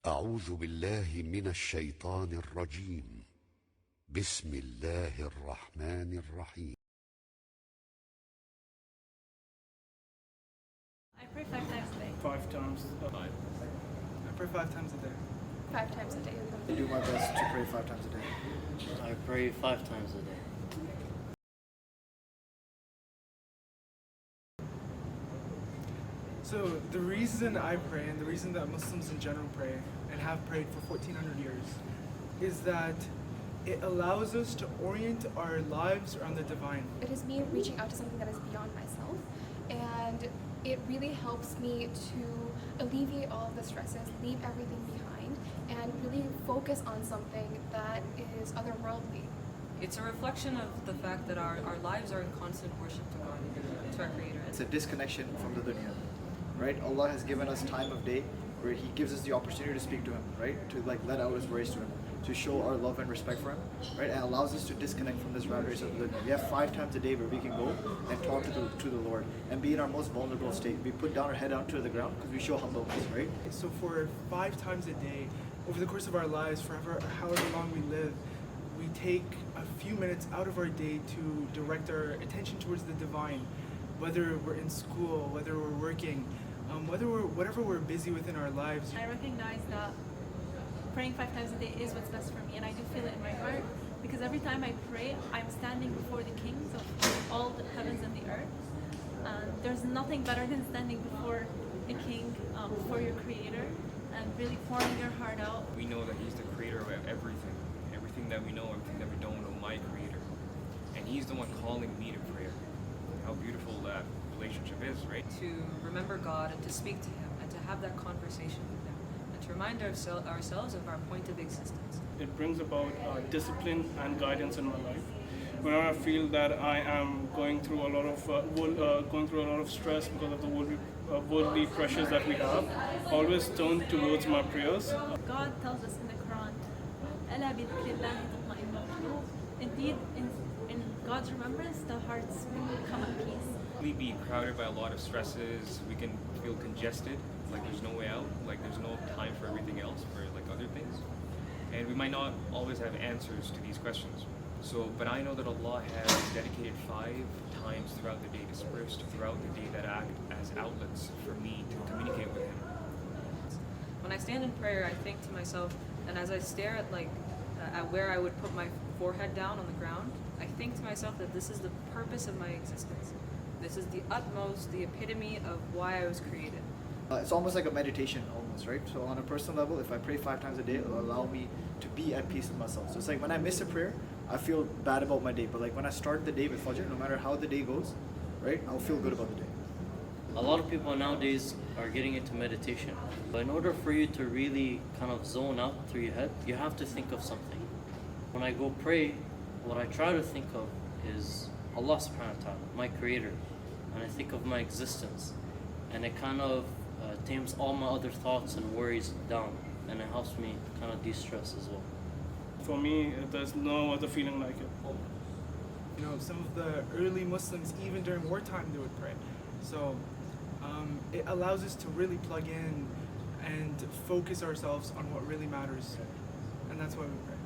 أعوذ بالله من الشيطان الرجيم. بسم الله الرحمن الرحيم. I pray 5 times a day. 5 times. I pray 5 times a day. 5 times a day. I do my best to pray 5 times a day. I pray 5 times a day. So the reason I pray and the reason that Muslims in general pray and have prayed for 1400 years is that it allows us to orient our lives around the divine. It is me reaching out to something that is beyond myself, and it really helps me to alleviate all of the stresses, leave everything behind, and really focus on something that is otherworldly. It's a reflection of the fact that our lives are in constant worship to God, to our Creator. It's a disconnection from the dunya, right? Allah has given us time of day where He gives us the opportunity to speak to Him, right? To let out His words to Him, to show our love and respect for Him, right? And allows us to disconnect from this rat race of the dunya. We have 5 times a day where we can go and talk to the Lord and be in our most vulnerable state. We put down our head onto the ground because we show humbleness, right? So for 5 times a day, over the course of our lives, however long we live, we take a few minutes out of our day to direct our attention towards the divine, whether we're in school, whether we're working, whatever we're busy with in our lives. I recognize that praying 5 times a day is what's best for me, and I do feel it in my heart, because every time I pray, I'm standing before the kings of all the heavens and the earth. There's nothing better than standing before a king, before your Creator, and really pouring your heart out. We know that He's the creator of everything. Everything that we know, everything that we don't know, my Creator. And He's the one calling me to prayer. How beautiful that relationship is, right? To remember God and to speak to Him and to have that conversation with Him and to remind ourselves of our point of existence. It brings about discipline and guidance in my life. Whenever I feel that I am going through a lot of stress because of the worldly pressures that we have, I always turn towards my prayers. God tells us in the Quran, "Ala bi dhikrillahi tatma'innul qulub." Indeed, in God's remembrance, the hearts will come at peace. We be crowded by a lot of stresses. We can feel congested, like there's no way out, like there's no time for everything else, for like other things. And we might not always have answers to these questions. But I know that Allah has dedicated 5 times throughout the day, dispersed throughout the day, that act as outlets for me to communicate with Him. When I stand in prayer, I think to myself, and as I stare at where I would put my forehead down on the ground, I think to myself that this is the purpose of my existence. This is the utmost, the epitome of why I was created. It's almost like a meditation almost, right? So on a personal level, if I pray 5 times a day, it'll allow me to be at peace with myself. So it's like when I miss a prayer, I feel bad about my day. But like when I start the day with Fajr, no matter how the day goes, right, I'll feel good about the day. A lot of people nowadays are getting into meditation. But in order for you to really kind of zone out through your head, you have to think of something. When I go pray, what I try to think of is Allah subhanahu wa ta'ala, my Creator. And I think of my existence. And it kind of tames all my other thoughts and worries down. And it helps me kind of de-stress as well. For me, there's no other feeling like it. You know, some of the early Muslims, even during wartime, they would pray. So it allows us to really plug in and focus ourselves on what really matters. And that's why we pray.